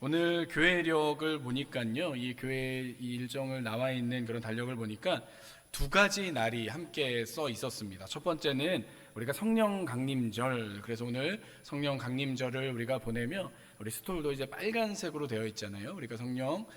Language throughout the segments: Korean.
오늘 교회력을 보니까요, 이 교회 이 일정을 나와 있는 그런 달력을 보니까 두 가지 날이 함께 써 있었습니다. 첫 번째는 우리가 성령 강림절, 그래서 오늘 성령 강림절을 우리가 보내며 우리 스톨도 이제 빨간색으로 되어 있잖아요. 우리가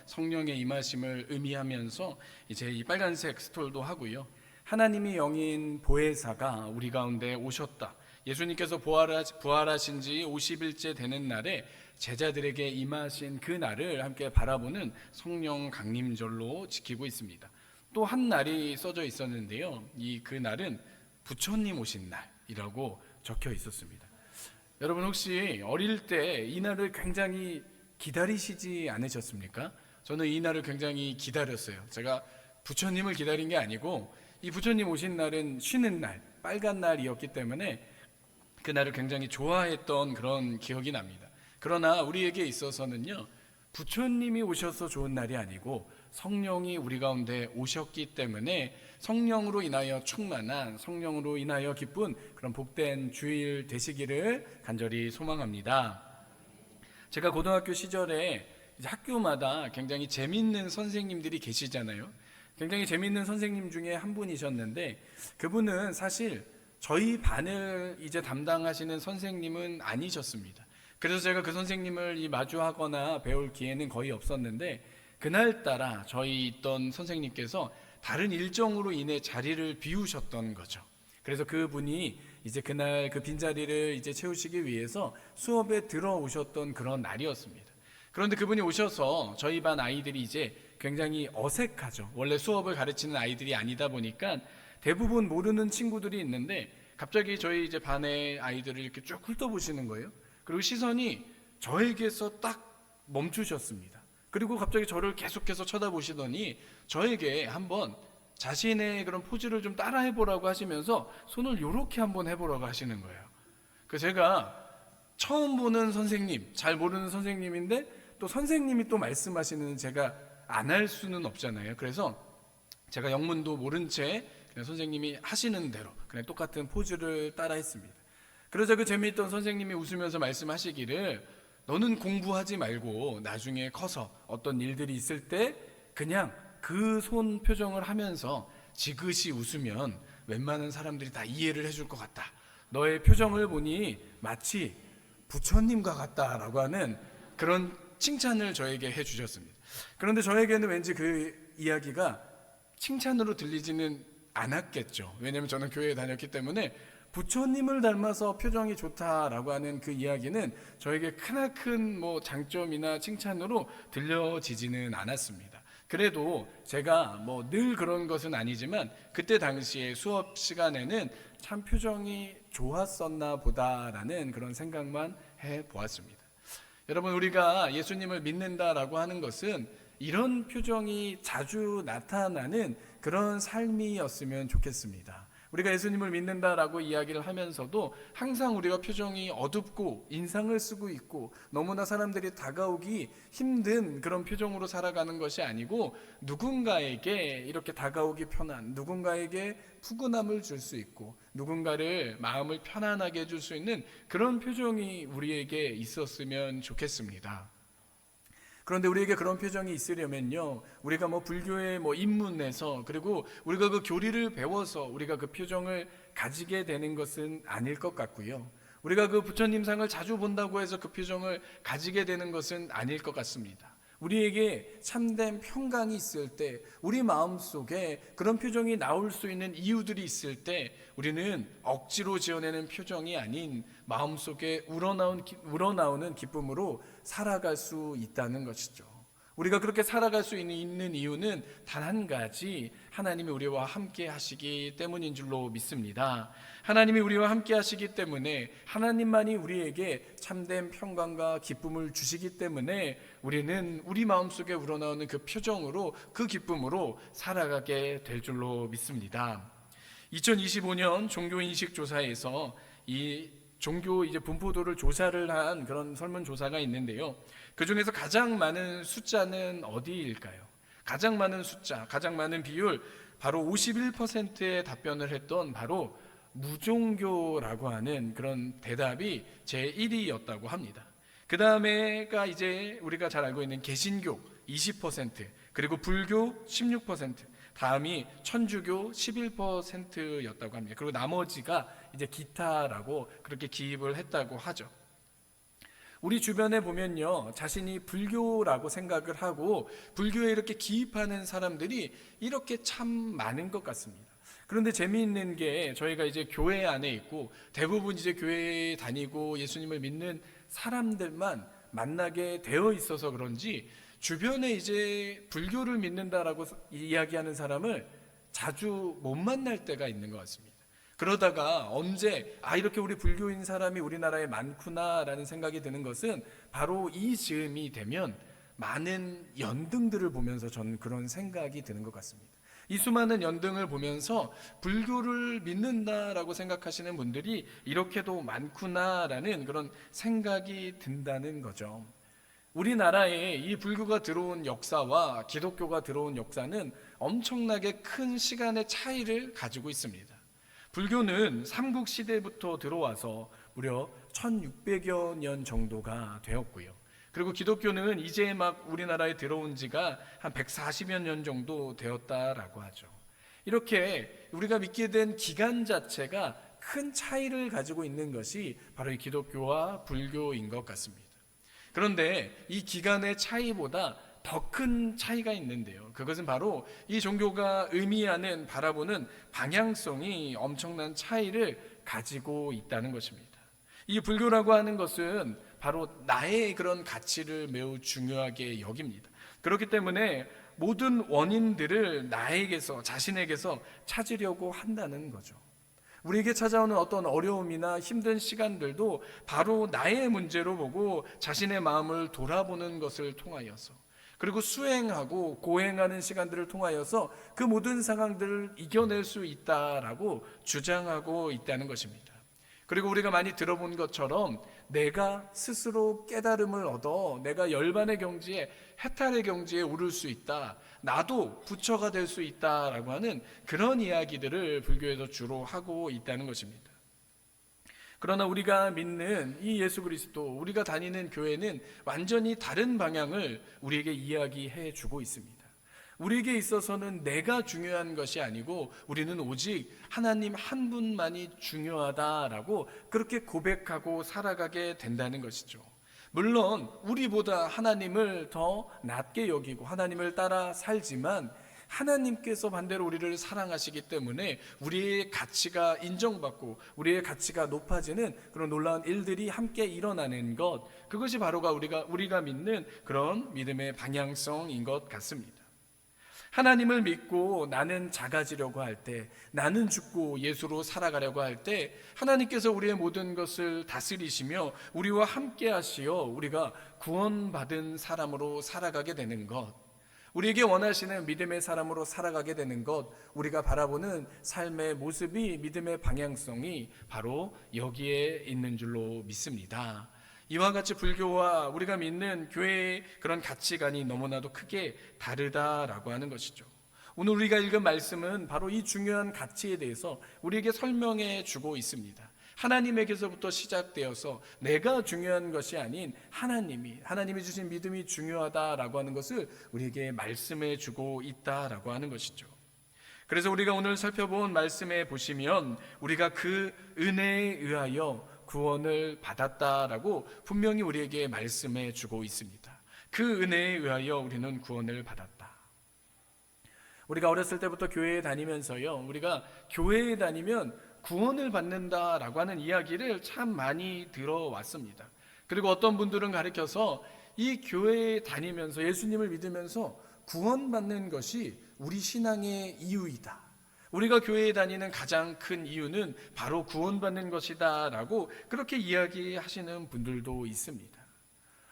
성령의 임하심을 의미하면서 이제 이 빨간색 스톨도 하고요. 하나님이 영인 보혜사가 우리 가운데 오셨다. 예수님께서 부활하신 지 50일째 되는 날에 제자들에게 임하신 그 날을 함께 바라보는 성령 강림절로 지키고 있습니다. 또 한 날이 써져 있었는데요. 그 날은 부처님 오신 날이라고 적혀 있었습니다. 여러분 혹시 어릴 때 이 날을 굉장히 기다리시지 않으셨습니까? 저는 이 날을 굉장히 기다렸어요. 제가 부처님을 기다린 게 아니고 이 부처님 오신 날은 쉬는 날, 빨간 날이었기 때문에 그 날을 굉장히 좋아했던 그런 기억이 납니다. 그러나 우리에게 있어서는요, 부처님이 오셔서 좋은 날이 아니고 성령이 우리 가운데 오셨기 때문에 성령으로 인하여 충만한, 성령으로 인하여 기쁜 그런 복된 주일 되시기를 간절히 소망합니다. 제가 고등학교 시절에 이제 학교마다 굉장히 재밌는 선생님들이 계시잖아요. 굉장히 재밌는 선생님 중에 한 분이셨는데 그분은 사실 저희 반을 이제 담당하시는 선생님은 아니셨습니다. 그래서 제가 그 선생님을 마주하거나 배울 기회는 거의 없었는데 그날따라 저희 있던 선생님께서 다른 일정으로 인해 자리를 비우셨던 거죠. 그래서 그분이 이제 그날 그 빈자리를 이제 채우시기 위해서 수업에 들어오셨던 그런 날이었습니다. 그런데 그분이 오셔서 저희 반 아이들이 이제 굉장히 어색하죠. 원래 수업을 가르치는 아이들이 아니다 보니까 대부분 모르는 친구들이 있는데 갑자기 저희 이제 반의 아이들을 이렇게 쭉 훑어보시는 거예요. 그리고 시선이 저에게서 딱 멈추셨습니다. 그리고 갑자기 저를 계속해서 쳐다보시더니 저에게 한번 자신의 그런 포즈를 좀 따라 해보라고 하시면서 손을 이렇게 한번 해보라고 하시는 거예요. 그래서 제가 처음 보는 선생님, 잘 모르는 선생님인데 또 선생님이 또 말씀하시는 제가 안 할 수는 없잖아요. 그래서 제가 영문도 모른 채 그냥 선생님이 하시는 대로 그냥 똑같은 포즈를 따라 했습니다. 그러자 그 재미있던 선생님이 웃으면서 말씀하시기를 너는 공부하지 말고 나중에 커서 어떤 일들이 있을 때 그냥 그 손 표정을 하면서 지그시 웃으면 웬만한 사람들이 다 이해를 해줄 것 같다. 너의 표정을 보니 마치 부처님과 같다라고 하는 그런 칭찬을 저에게 해주셨습니다. 그런데 저에게는 왠지 그 이야기가 칭찬으로 들리지는 않았겠죠. 왜냐하면 저는 교회에 다녔기 때문에 부처님을 닮아서 표정이 좋다라고 하는 그 이야기는 저에게 크나큰 장점이나 칭찬으로 들려지지는 않았습니다. 그래도 제가 늘 그런 것은 아니지만 그때 당시에 수업 시간에는 참 표정이 좋았었나 보다라는 그런 생각만 해보았습니다. 여러분 우리가 예수님을 믿는다라고 하는 것은 이런 표정이 자주 나타나는 그런 삶이었으면 좋겠습니다. 우리가 예수님을 믿는다라고 이야기를 하면서도 항상 우리가 표정이 어둡고 인상을 쓰고 있고 너무나 사람들이 다가오기 힘든 그런 표정으로 살아가는 것이 아니고 누군가에게 이렇게 다가오기 편한, 누군가에게 푸근함을 줄 수 있고 누군가를 마음을 편안하게 해줄 수 있는 그런 표정이 우리에게 있었으면 좋겠습니다. 그런데 우리에게 그런 표정이 있으려면요, 우리가 불교의 입문에서 그리고 우리가 그 교리를 배워서 우리가 그 표정을 가지게 되는 것은 아닐 것 같고요. 우리가 그 부처님상을 자주 본다고 해서 그 표정을 가지게 되는 것은 아닐 것 같습니다. 우리에게 참된 평강이 있을 때, 우리 마음속에 그런 표정이 나올 수 있는 이유들이 있을 때 우리는 억지로 지어내는 표정이 아닌 마음속에 우러나오는 기쁨으로 살아갈 수 있다는 것이죠. 우리가 그렇게 살아갈 수 있는 이유는 단 한 가지, 하나님이 우리와 함께 하시기 때문인 줄로 믿습니다. 하나님이 우리와 함께 하시기 때문에 하나님만이 우리에게 참된 평강과 기쁨을 주시기 때문에 우리는 우리 마음속에 우러나오는 그 표정으로, 그 기쁨으로 살아가게 될 줄로 믿습니다. 2025년 종교인식조사에서 이 종교 분포도를 조사를 한 그런 설문조사가 있는데요. 그 중에서 가장 많은 숫자는 어디일까요? 가장 많은 숫자, 가장 많은 비율, 바로 51%의 답변을 했던 바로 무종교라고 하는 그런 대답이 제1위였다고 합니다. 그 다음에가 이제 우리가 잘 알고 있는 개신교 20%, 그리고 불교 16%, 다음이 천주교 11%였다고 합니다. 그리고 나머지가 이제 기타라고 그렇게 기입을 했다고 하죠. 우리 주변에 보면요, 자신이 불교라고 생각을 하고 불교에 이렇게 기입하는 사람들이 이렇게 참 많은 것 같습니다. 그런데 재미있는 게 저희가 이제 교회 안에 있고 대부분 이제 교회에 다니고 예수님을 믿는 사람들만 만나게 되어 있어서 그런지 주변에 이제 불교를 믿는다라고 이야기하는 사람을 자주 못 만날 때가 있는 것 같습니다. 그러다가 언제 이렇게 우리 불교인 사람이 우리나라에 많구나라는 생각이 드는 것은 바로 이 즈음이 되면 많은 연등들을 보면서 저는 그런 생각이 드는 것 같습니다. 이 수많은 연등을 보면서 불교를 믿는다라고 생각하시는 분들이 이렇게도 많구나라는 그런 생각이 든다는 거죠. 우리나라에 이 불교가 들어온 역사와 기독교가 들어온 역사는 엄청나게 큰 시간의 차이를 가지고 있습니다. 불교는 삼국시대부터 들어와서 무려 1600여 년 정도가 되었고요. 그리고 기독교는 이제 막 우리나라에 들어온 지가 한 140여 년 정도 되었다라고 하죠. 이렇게 우리가 믿게 된 기간 자체가 큰 차이를 가지고 있는 것이 바로 이 기독교와 불교인 것 같습니다. 그런데 이 기간의 차이보다 더 큰 차이가 있는데요. 그것은 바로 이 종교가 의미하는 바라보는 방향성이 엄청난 차이를 가지고 있다는 것입니다. 이 불교라고 하는 것은 바로 나의 그런 가치를 매우 중요하게 여깁니다. 그렇기 때문에 모든 원인들을 나에게서, 자신에게서 찾으려고 한다는 거죠. 우리에게 찾아오는 어떤 어려움이나 힘든 시간들도 바로 나의 문제로 보고 자신의 마음을 돌아보는 것을 통하여서, 그리고 수행하고 고행하는 시간들을 통하여서 그 모든 상황들을 이겨낼 수 있다라고 주장하고 있다는 것입니다. 그리고 우리가 많이 들어본 것처럼 내가 스스로 깨달음을 얻어 내가 열반의 경지에, 해탈의 경지에 오를 수 있다, 나도 부처가 될 수 있다라고 하는 그런 이야기들을 불교에서 주로 하고 있다는 것입니다. 그러나 우리가 믿는 이 예수 그리스도, 우리가 다니는 교회는 완전히 다른 방향을 우리에게 이야기해 주고 있습니다. 우리에게 있어서는 내가 중요한 것이 아니고 우리는 오직 하나님 한 분만이 중요하다라고 그렇게 고백하고 살아가게 된다는 것이죠. 물론 우리보다 하나님을 더 낮게 여기고 하나님을 따라 살지만 하나님께서 반대로 우리를 사랑하시기 때문에 우리의 가치가 인정받고 우리의 가치가 높아지는 그런 놀라운 일들이 함께 일어나는 것, 그것이 바로가 우리가 믿는 그런 믿음의 방향성인 것 같습니다. 하나님을 믿고 나는 작아지려고 할 때, 나는 죽고 예수로 살아가려고 할 때 하나님께서 우리의 모든 것을 다스리시며 우리와 함께 하시어 우리가 구원받은 사람으로 살아가게 되는 것, 우리에게 원하시는 믿음의 사람으로 살아가게 되는 것, 우리가 바라보는 삶의 모습이, 믿음의 방향성이 바로 여기에 있는 줄로 믿습니다. 이와 같이 불교와 우리가 믿는 교회의 그런 가치관이 너무나도 크게 다르다라고 하는 것이죠. 오늘 우리가 읽은 말씀은 바로 이 중요한 가치에 대해서 우리에게 설명해 주고 있습니다. 하나님에게서부터 시작되어서 내가 중요한 것이 아닌 하나님이 주신 믿음이 중요하다라고 하는 것을 우리에게 말씀해 주고 있다라고 하는 것이죠. 그래서 우리가 오늘 살펴본 말씀에 보시면 우리가 그 은혜에 의하여 구원을 받았다라고 분명히 우리에게 말씀해 주고 있습니다. 그 은혜에 의하여 우리는 구원을 받았다. 우리가 어렸을 때부터 교회에 다니면서요, 우리가 교회에 다니면 구원을 받는다라고 하는 이야기를 참 많이 들어왔습니다. 그리고 어떤 분들은 가르쳐서 이 교회에 다니면서 예수님을 믿으면서 구원받는 것이 우리 신앙의 이유이다, 우리가 교회에 다니는 가장 큰 이유는 바로 구원받는 것이다 라고 그렇게 이야기하시는 분들도 있습니다.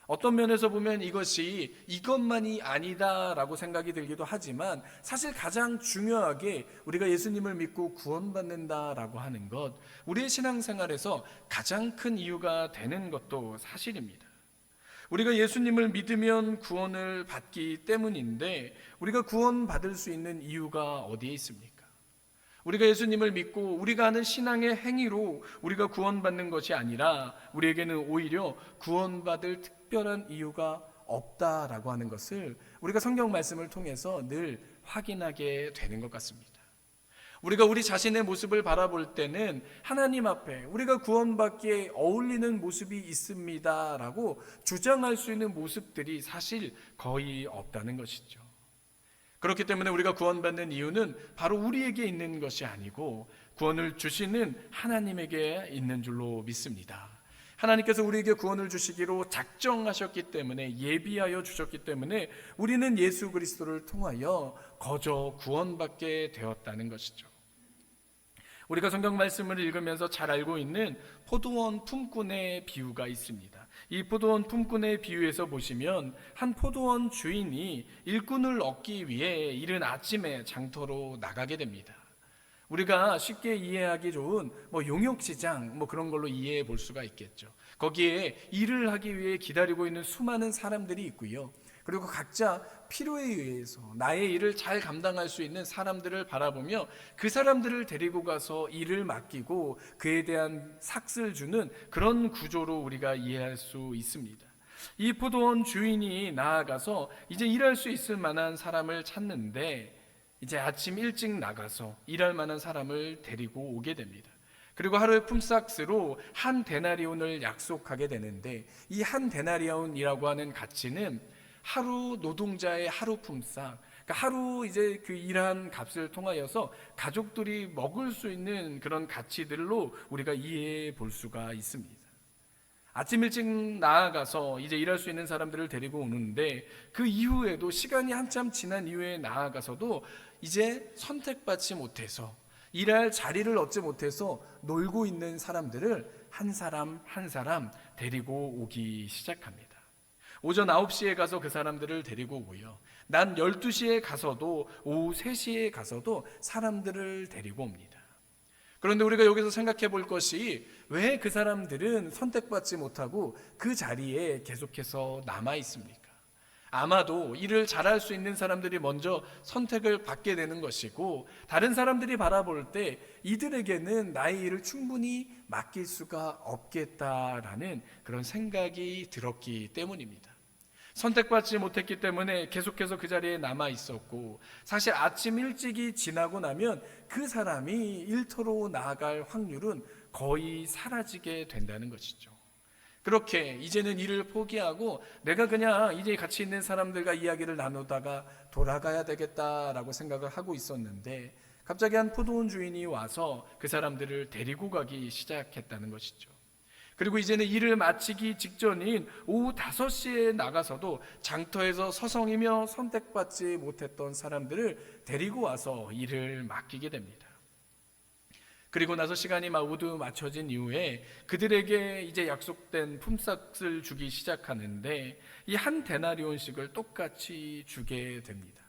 어떤 면에서 보면 이것만이 아니다라고 생각이 들기도 하지만 사실 가장 중요하게 우리가 예수님을 믿고 구원받는다라고 하는 것, 우리의 신앙생활에서 가장 큰 이유가 되는 것도 사실입니다. 우리가 예수님을 믿으면 구원을 받기 때문인데 우리가 구원받을 수 있는 이유가 어디에 있습니까? 우리가 예수님을 믿고 우리가 하는 신앙의 행위로 우리가 구원받는 것이 아니라 우리에게는 오히려 구원받을 특별한 이유가 없다라고 하는 것을 우리가 성경 말씀을 통해서 늘 확인하게 되는 것 같습니다. 우리가 우리 자신의 모습을 바라볼 때는 하나님 앞에 우리가 구원받기에 어울리는 모습이 있습니다라고 주장할 수 있는 모습들이 사실 거의 없다는 것이죠. 그렇기 때문에 우리가 구원받는 이유는 바로 우리에게 있는 것이 아니고 구원을 주시는 하나님에게 있는 줄로 믿습니다. 하나님께서 우리에게 구원을 주시기로 작정하셨기 때문에, 예비하여 주셨기 때문에 우리는 예수 그리스도를 통하여 거저 구원받게 되었다는 것이죠. 우리가 성경 말씀을 읽으면서 잘 알고 있는 포도원 품꾼의 비유가 있습니다. 이 포도원 품꾼의 비유에서 보시면 한 포도원 주인이 일꾼을 얻기 위해 이른 아침에 장터로 나가게 됩니다. 우리가 쉽게 이해하기 좋은 용역시장 그런 걸로 이해해 볼 수가 있겠죠. 거기에 일을 하기 위해 기다리고 있는 수많은 사람들이 있고요. 그리고 각자 필요에 의해서 나의 일을 잘 감당할 수 있는 사람들을 바라보며 그 사람들을 데리고 가서 일을 맡기고 그에 대한 삭스를 주는 그런 구조로 우리가 이해할 수 있습니다. 이 포도원 주인이 나아가서 이제 일할 수 있을 만한 사람을 찾는데 이제 아침 일찍 나가서 일할 만한 사람을 데리고 오게 됩니다. 그리고 하루의 품삯으로 한 데나리온을 약속하게 되는데 이 한 데나리온이라고 하는 가치는 하루 노동자의 하루 품삯, 그러니까 하루 이제 그 일한 값을 통하여서 가족들이 먹을 수 있는 그런 가치들로 우리가 이해해 볼 수가 있습니다. 아침 일찍 나아가서 이제 일할 수 있는 사람들을 데리고 오는데 그 이후에도 시간이 한참 지난 이후에 나아가서도 이제 선택받지 못해서 일할 자리를 얻지 못해서 놀고 있는 사람들을 한 사람 한 사람 데리고 오기 시작합니다. 오전 9시에 가서 그 사람들을 데리고 오고요. 난 12시에 가서도 오후 3시에 가서도 사람들을 데리고 옵니다. 그런데 우리가 여기서 생각해 볼 것이 왜 그 사람들은 선택받지 못하고 그 자리에 계속해서 남아 있습니까? 아마도 일을 잘할 수 있는 사람들이 먼저 선택을 받게 되는 것이고 다른 사람들이 바라볼 때 이들에게는 나의 일을 충분히 맡길 수가 없겠다라는 그런 생각이 들었기 때문입니다. 선택받지 못했기 때문에 계속해서 그 자리에 남아 있었고 사실 아침 일찍이 지나고 나면 그 사람이 일터로 나아갈 확률은 거의 사라지게 된다는 것이죠. 그렇게 이제는 일을 포기하고 내가 그냥 이제 같이 있는 사람들과 이야기를 나누다가 돌아가야 되겠다라고 생각을 하고 있었는데 갑자기 한 포도원 주인이 와서 그 사람들을 데리고 가기 시작했다는 것이죠. 그리고 이제는 일을 마치기 직전인 오후 5시에 나가서도 장터에서 서성이며 선택받지 못했던 사람들을 데리고 와서 일을 맡기게 됩니다. 그리고 나서 시간이 모두 맞춰진 이후에 그들에게 이제 약속된 품삯을 주기 시작하는데 이 한 데나리온씩을 똑같이 주게 됩니다.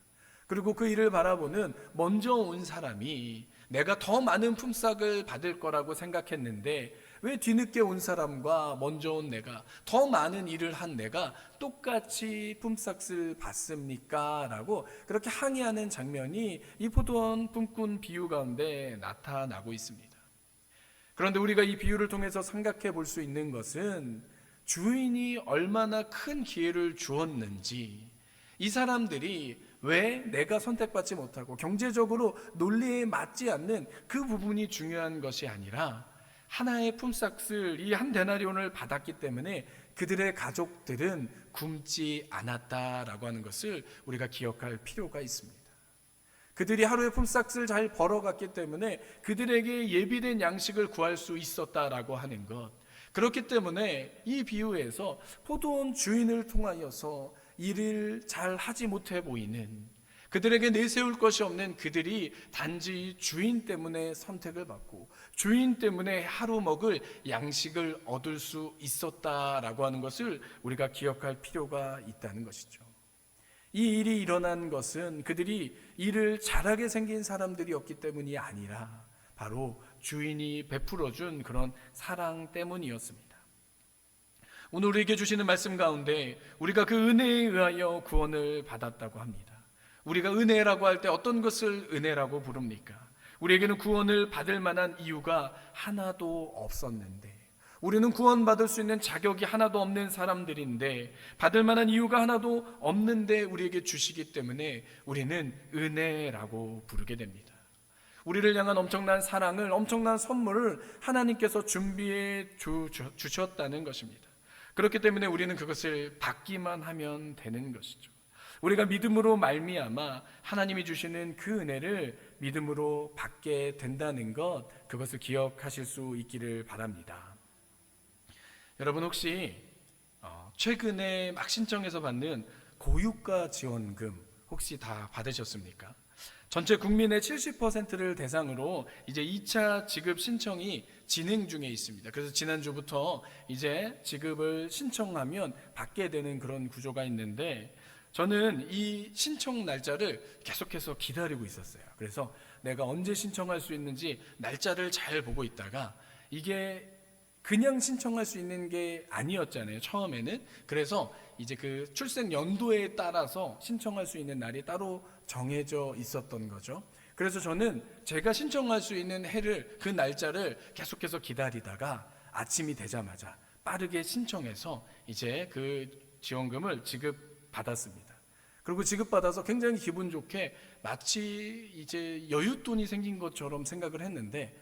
그리고 그 일을 바라보는 먼저 온 사람이 내가 더 많은 품삯을 받을 거라고 생각했는데 왜 뒤늦게 온 사람과 먼저 온 내가, 더 많은 일을 한 내가 똑같이 품삯을 받습니까? 라고 그렇게 항의하는 장면이 이 포도원 품꾼 비유 가운데 나타나고 있습니다. 그런데 우리가 이 비유를 통해서 생각해 볼 수 있는 것은 주인이 얼마나 큰 기회를 주었는지, 이 사람들이 왜 내가 선택받지 못하고 경제적으로 논리에 맞지 않는 그 부분이 중요한 것이 아니라 하나의 품삯을 이 한 데나리온을 받았기 때문에 그들의 가족들은 굶지 않았다라고 하는 것을 우리가 기억할 필요가 있습니다. 그들이 하루의 품삯을 잘 벌어갔기 때문에 그들에게 예비된 양식을 구할 수 있었다라고 하는 것, 그렇기 때문에 이 비유에서 포도원 주인을 통하여서 일을 잘 하지 못해 보이는, 그들에게 내세울 것이 없는 그들이 단지 주인 때문에 선택을 받고 주인 때문에 하루 먹을 양식을 얻을 수 있었다라고 하는 것을 우리가 기억할 필요가 있다는 것이죠. 이 일이 일어난 것은 그들이 일을 잘하게 생긴 사람들이었기 때문이 아니라 바로 주인이 베풀어준 그런 사랑 때문이었습니다. 오늘 우리에게 주시는 말씀 가운데 우리가 그 은혜에 의하여 구원을 받았다고 합니다. 우리가 은혜라고 할 때 어떤 것을 은혜라고 부릅니까? 우리에게는 구원을 받을 만한 이유가 하나도 없었는데, 우리는 구원받을 수 있는 자격이 하나도 없는 사람들인데, 받을 만한 이유가 하나도 없는데 우리에게 주시기 때문에 우리는 은혜라고 부르게 됩니다. 우리를 향한 엄청난 사랑을, 엄청난 선물을 하나님께서 준비해 주셨다는 것입니다. 그렇기 때문에 우리는 그것을 받기만 하면 되는 것이죠. 우리가 믿음으로 말미암아 하나님이 주시는 그 은혜를 믿음으로 받게 된다는 것, 그것을 기억하실 수 있기를 바랍니다. 여러분, 혹시 최근에 막 신청해서 받는 고유가 지원금 혹시 다 받으셨습니까? 전체 국민의 70%를 대상으로 이제 2차 지급 신청이 진행 중에 있습니다. 그래서 지난주부터 이제 지급을 신청하면 받게 되는 그런 구조가 있는데, 저는 이 신청 날짜를 계속해서 기다리고 있었어요. 그래서 내가 언제 신청할 수 있는지 날짜를 잘 보고 있다가, 이게 그냥 신청할 수 있는 게 아니었잖아요, 처음에는. 그래서 이제 그 출생 연도에 따라서 신청할 수 있는 날이 따로 정해져 있었던 거죠. 그래서 저는 제가 신청할 수 있는 해를, 그 날짜를 계속해서 기다리다가 아침이 되자마자 빠르게 신청해서 이제 그 지원금을 지급받았습니다. 그리고 지급받아서 굉장히 기분 좋게 마치 이제 여윳돈이 생긴 것처럼 생각을 했는데,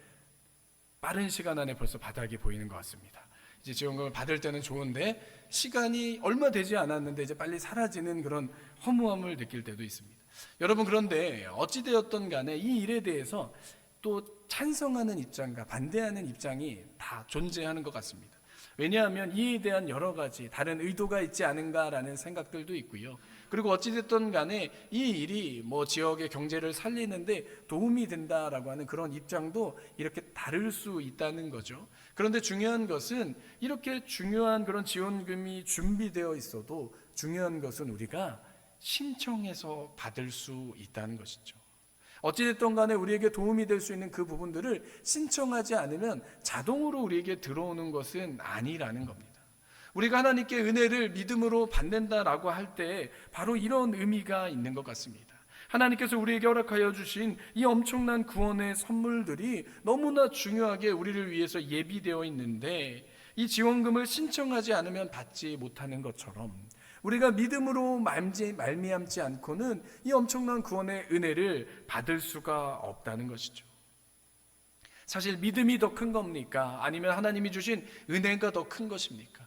빠른 시간 안에 벌써 바닥이 보이는 것 같습니다. 이제 지원금을 받을 때는 좋은데 시간이 얼마 되지 않았는데 이제 빨리 사라지는 그런 허무함을 느낄 때도 있습니다. 여러분, 그런데 어찌되었던 간에 이 일에 대해서 또 찬성하는 입장과 반대하는 입장이 다 존재하는 것 같습니다. 왜냐하면 이에 대한 여러 가지 다른 의도가 있지 않은가라는 생각들도 있고요. 그리고 어찌됐든 간에 이 일이 뭐 지역의 경제를 살리는데 도움이 된다라고 하는 그런 입장도 이렇게 다를 수 있다는 거죠. 그런데 중요한 것은, 이렇게 중요한 그런 지원금이 준비되어 있어도 중요한 것은 우리가 신청해서 받을 수 있다는 것이죠. 어찌됐든 간에 우리에게 도움이 될 수 있는 그 부분들을 신청하지 않으면 자동으로 우리에게 들어오는 것은 아니라는 겁니다. 우리가 하나님께 은혜를 믿음으로 받는다라고 할 때 바로 이런 의미가 있는 것 같습니다. 하나님께서 우리에게 허락하여 주신 이 엄청난 구원의 선물들이 너무나 중요하게 우리를 위해서 예비되어 있는데, 이 지원금을 신청하지 않으면 받지 못하는 것처럼 우리가 믿음으로 말미암지 않고는 이 엄청난 구원의 은혜를 받을 수가 없다는 것이죠. 사실 믿음이 더 큰 겁니까? 아니면 하나님이 주신 은혜가 더 큰 것입니까?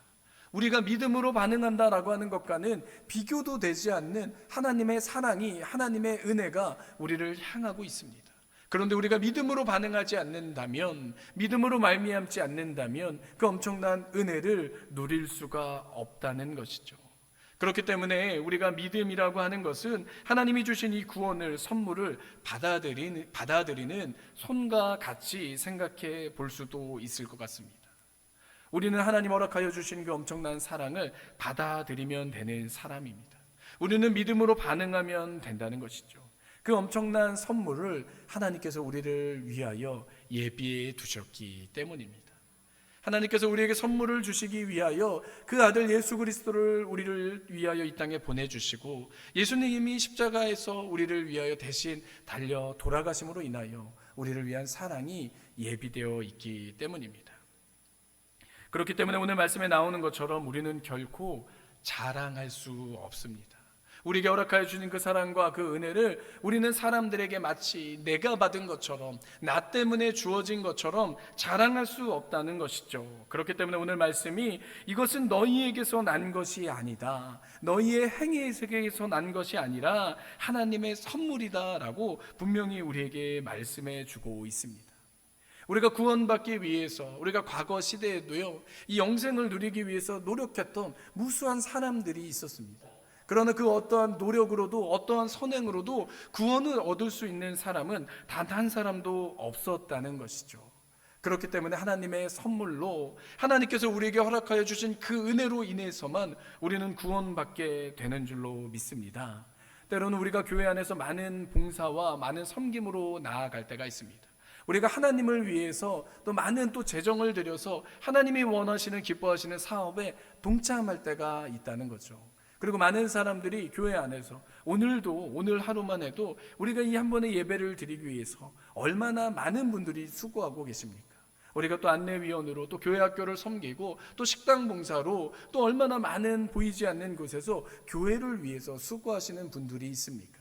우리가 믿음으로 반응한다라고 하는 것과는 비교도 되지 않는 하나님의 사랑이, 하나님의 은혜가 우리를 향하고 있습니다. 그런데 우리가 믿음으로 반응하지 않는다면, 믿음으로 말미암지 않는다면 그 엄청난 은혜를 누릴 수가 없다는 것이죠. 그렇기 때문에 우리가 믿음이라고 하는 것은 하나님이 주신 이 구원을, 선물을 받아들이는 손과 같이 생각해 볼 수도 있을 것 같습니다. 우리는 하나님 허락하여 주신 그 엄청난 사랑을 받아들이면 되는 사람입니다. 우리는 믿음으로 반응하면 된다는 것이죠. 그 엄청난 선물을 하나님께서 우리를 위하여 예비해 두셨기 때문입니다. 하나님께서 우리에게 선물을 주시기 위하여 그 아들 예수 그리스도를 우리를 위하여 이 땅에 보내주시고, 예수님이 십자가에서 우리를 위하여 대신 달려 돌아가심으로 인하여 우리를 위한 사랑이 예비되어 있기 때문입니다. 그렇기 때문에 오늘 말씀에 나오는 것처럼 우리는 결코 자랑할 수 없습니다. 우리에게 허락하여 주신 그 사랑과 그 은혜를 우리는 사람들에게 마치 내가 받은 것처럼, 나 때문에 주어진 것처럼 자랑할 수 없다는 것이죠. 그렇기 때문에 오늘 말씀이 이것은 너희에게서 난 것이 아니다, 너희의 행위에서 난 것이 아니라 하나님의 선물이다라고 분명히 우리에게 말씀해 주고 있습니다. 우리가 구원받기 위해서, 우리가 과거 시대에도요, 이 영생을 누리기 위해서 노력했던 무수한 사람들이 있었습니다. 그러나 그 어떠한 노력으로도, 어떠한 선행으로도 구원을 얻을 수 있는 사람은 단 한 사람도 없었다는 것이죠. 그렇기 때문에 하나님의 선물로, 하나님께서 우리에게 허락하여 주신 그 은혜로 인해서만 우리는 구원받게 되는 줄로 믿습니다. 때로는 우리가 교회 안에서 많은 봉사와 많은 섬김으로 나아갈 때가 있습니다. 우리가 하나님을 위해서 또 많은 또 재정을 들여서 하나님이 원하시는, 기뻐하시는 사업에 동참할 때가 있다는 거죠. 그리고 많은 사람들이 교회 안에서 오늘 하루만 해도 우리가 이 한 번의 예배를 드리기 위해서 얼마나 많은 분들이 수고하고 계십니까? 우리가 또 안내위원으로 또 교회 학교를 섬기고 또 식당 봉사로 또 얼마나 많은 보이지 않는 곳에서 교회를 위해서 수고하시는 분들이 있습니까?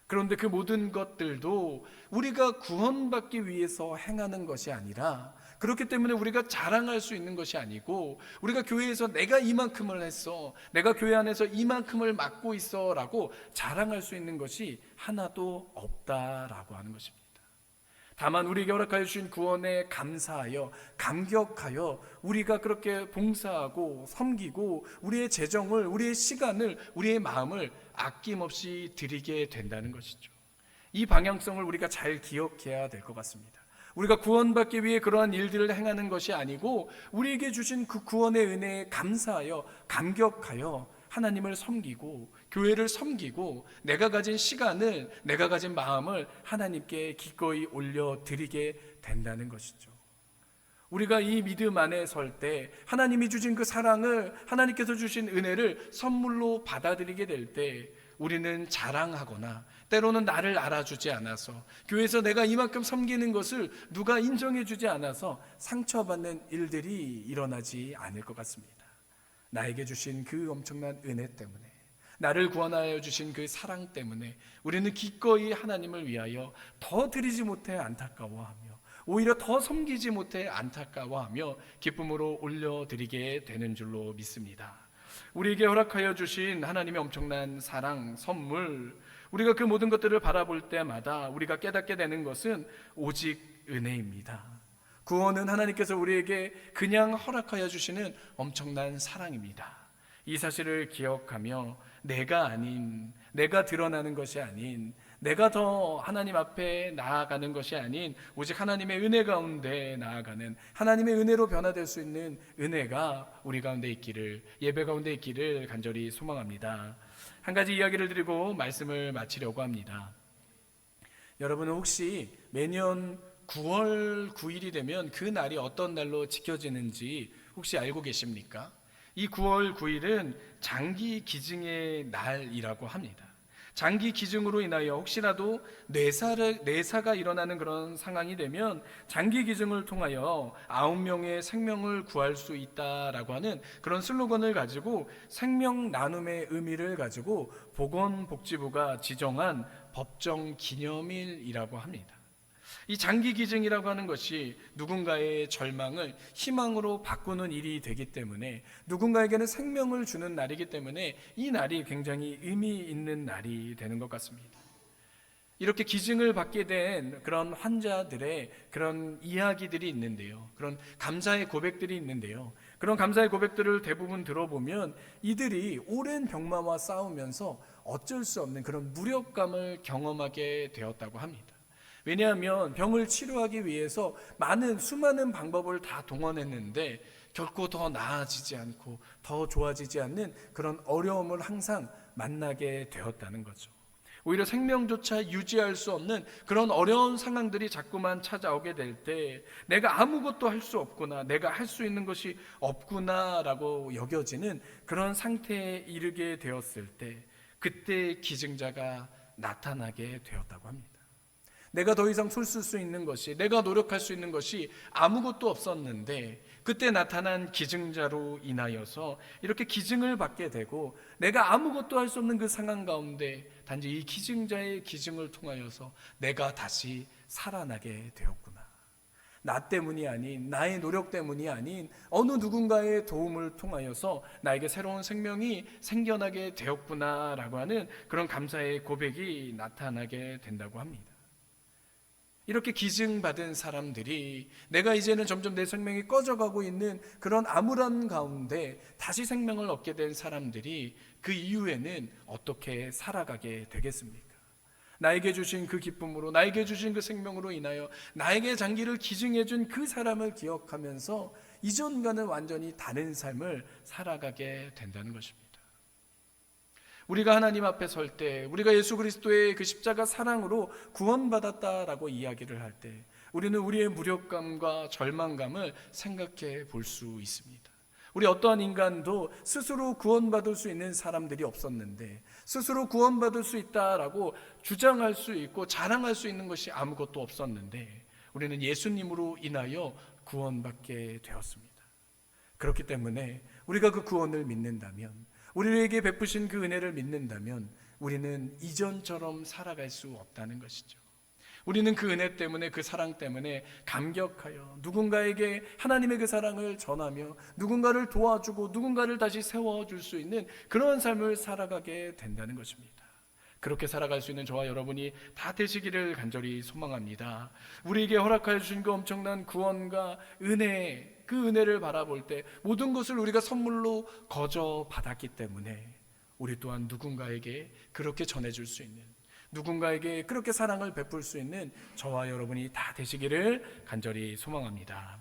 그런데 그 모든 것들도 우리가 구원받기 위해서 행하는 것이 아니라, 그렇기 때문에 우리가 자랑할 수 있는 것이 아니고, 우리가 교회에서 내가 이만큼을 했어, 내가 교회 안에서 이만큼을 맡고 있어 라고 자랑할 수 있는 것이 하나도 없다라고 하는 것입니다. 다만 우리에게 허락하여 주신 구원에 감사하여 감격하여 우리가 그렇게 봉사하고 섬기고 우리의 재정을, 우리의 시간을, 우리의 마음을 아낌없이 드리게 된다는 것이죠. 이 방향성을 우리가 잘 기억해야 될 것 같습니다. 우리가 구원받기 위해 그러한 일들을 행하는 것이 아니고, 우리에게 주신 그 구원의 은혜에 감사하여 감격하여 하나님을 섬기고 교회를 섬기고 내가 가진 시간을, 내가 가진 마음을 하나님께 기꺼이 올려드리게 된다는 것이죠. 우리가 이 믿음 안에 설 때 하나님이 주신 그 사랑을, 하나님께서 주신 은혜를 선물로 받아들이게 될 때 우리는 자랑하거나, 때로는 나를 알아주지 않아서, 교회에서 내가 이만큼 섬기는 것을 누가 인정해 주지 않아서 상처받는 일들이 일어나지 않을 것 같습니다. 나에게 주신 그 엄청난 은혜 때문에, 나를 구원하여 주신 그 사랑 때문에 우리는 기꺼이 하나님을 위하여 더 드리지 못해 안타까워하며, 오히려 더 섬기지 못해 안타까워하며 기쁨으로 올려드리게 되는 줄로 믿습니다. 우리에게 허락하여 주신 하나님의 엄청난 사랑, 선물, 우리가 그 모든 것들을 바라볼 때마다 우리가 깨닫게 되는 것은 오직 은혜입니다. 구원은 하나님께서 우리에게 그냥 허락하여 주시는 엄청난 사랑입니다. 이 사실을 기억하며 내가 드러나는 것이 아닌, 내가 더 하나님 앞에 나아가는 것이 아닌, 오직 하나님의 은혜 가운데 나아가는, 하나님의 은혜로 변화될 수 있는 은혜가 우리 가운데 있기를, 예배 가운데 있기를 간절히 소망합니다. 한 가지 이야기를 드리고 말씀을 마치려고 합니다. 여러분은 혹시 매년 9월 9일이 되면 그 날이 어떤 날로 지켜지는지 혹시 알고 계십니까? 이 9월 9일은 장기 기증의 날이라고 합니다. 장기 기증으로 인하여 혹시라도 뇌사가 일어나는 그런 상황이 되면 장기 기증을 통하여 9명의 생명을 구할 수 있다라고 하는 그런 슬로건을 가지고 생명 나눔의 의미를 가지고 보건복지부가 지정한 법정 기념일이라고 합니다. 이 장기 기증이라고 하는 것이 누군가의 절망을 희망으로 바꾸는 일이 되기 때문에, 누군가에게는 생명을 주는 날이기 때문에 이 날이 굉장히 의미 있는 날이 되는 것 같습니다. 이렇게 기증을 받게 된 그런 환자들의 그런 이야기들이 있는데요, 그런 감사의 고백들이 있는데요, 그런 감사의 고백들을 대부분 들어보면 이들이 오랜 병마와 싸우면서 어쩔 수 없는 그런 무력감을 경험하게 되었다고 합니다. 왜냐하면 병을 치료하기 위해서 수많은 방법을 다 동원했는데 결코 더 나아지지 않고 더 좋아지지 않는 그런 어려움을 항상 만나게 되었다는 거죠. 오히려 생명조차 유지할 수 없는 그런 어려운 상황들이 자꾸만 찾아오게 될 때 내가 아무것도 할 수 없구나, 내가 할 수 있는 것이 없구나라고 여겨지는 그런 상태에 이르게 되었을 때, 그때 기증자가 나타나게 되었다고 합니다. 내가 더 이상 손쓸 수 있는 것이, 내가 노력할 수 있는 것이 아무것도 없었는데 그때 나타난 기증자로 인하여서 이렇게 기증을 받게 되고, 내가 아무것도 할 수 없는 그 상황 가운데 단지 이 기증자의 기증을 통하여서 내가 다시 살아나게 되었구나, 나 때문이 아닌, 나의 노력 때문이 아닌 어느 누군가의 도움을 통하여서 나에게 새로운 생명이 생겨나게 되었구나라고 하는 그런 감사의 고백이 나타나게 된다고 합니다. 이렇게 기증받은 사람들이 내가 이제는 점점 내 생명이 꺼져가고 있는 그런 암울한 가운데 다시 생명을 얻게 된 사람들이 그 이후에는 어떻게 살아가게 되겠습니까? 나에게 주신 그 기쁨으로, 나에게 주신 그 생명으로 인하여 나에게 장기를 기증해 준 그 사람을 기억하면서 이전과는 완전히 다른 삶을 살아가게 된다는 것입니다. 우리가 하나님 앞에 설 때, 우리가 예수 그리스도의 그 십자가 사랑으로 구원받았다라고 이야기를 할 때 우리는 우리의 무력감과 절망감을 생각해 볼 수 있습니다. 우리 어떠한 인간도 스스로 구원받을 수 있는 사람들이 없었는데 스스로 구원받을 수 있다라고 주장할 수 있고 자랑할 수 있는 것이 아무것도 없었는데 우리는 예수님으로 인하여 구원받게 되었습니다. 그렇기 때문에 우리가 그 구원을 믿는다면, 우리에게 베푸신 그 은혜를 믿는다면 우리는 이전처럼 살아갈 수 없다는 것이죠. 우리는 그 은혜 때문에, 그 사랑 때문에 감격하여 누군가에게 하나님의 그 사랑을 전하며 누군가를 도와주고 누군가를 다시 세워줄 수 있는 그런 삶을 살아가게 된다는 것입니다. 그렇게 살아갈 수 있는 저와 여러분이 다 되시기를 간절히 소망합니다. 우리에게 허락하여 주신 그 엄청난 구원과 은혜, 그 은혜를 바라볼 때 모든 것을 우리가 선물로 거저 받았기 때문에 우리 또한 누군가에게 그렇게 전해줄 수 있는, 누군가에게 그렇게 사랑을 베풀 수 있는 저와 여러분이 다 되시기를 간절히 소망합니다.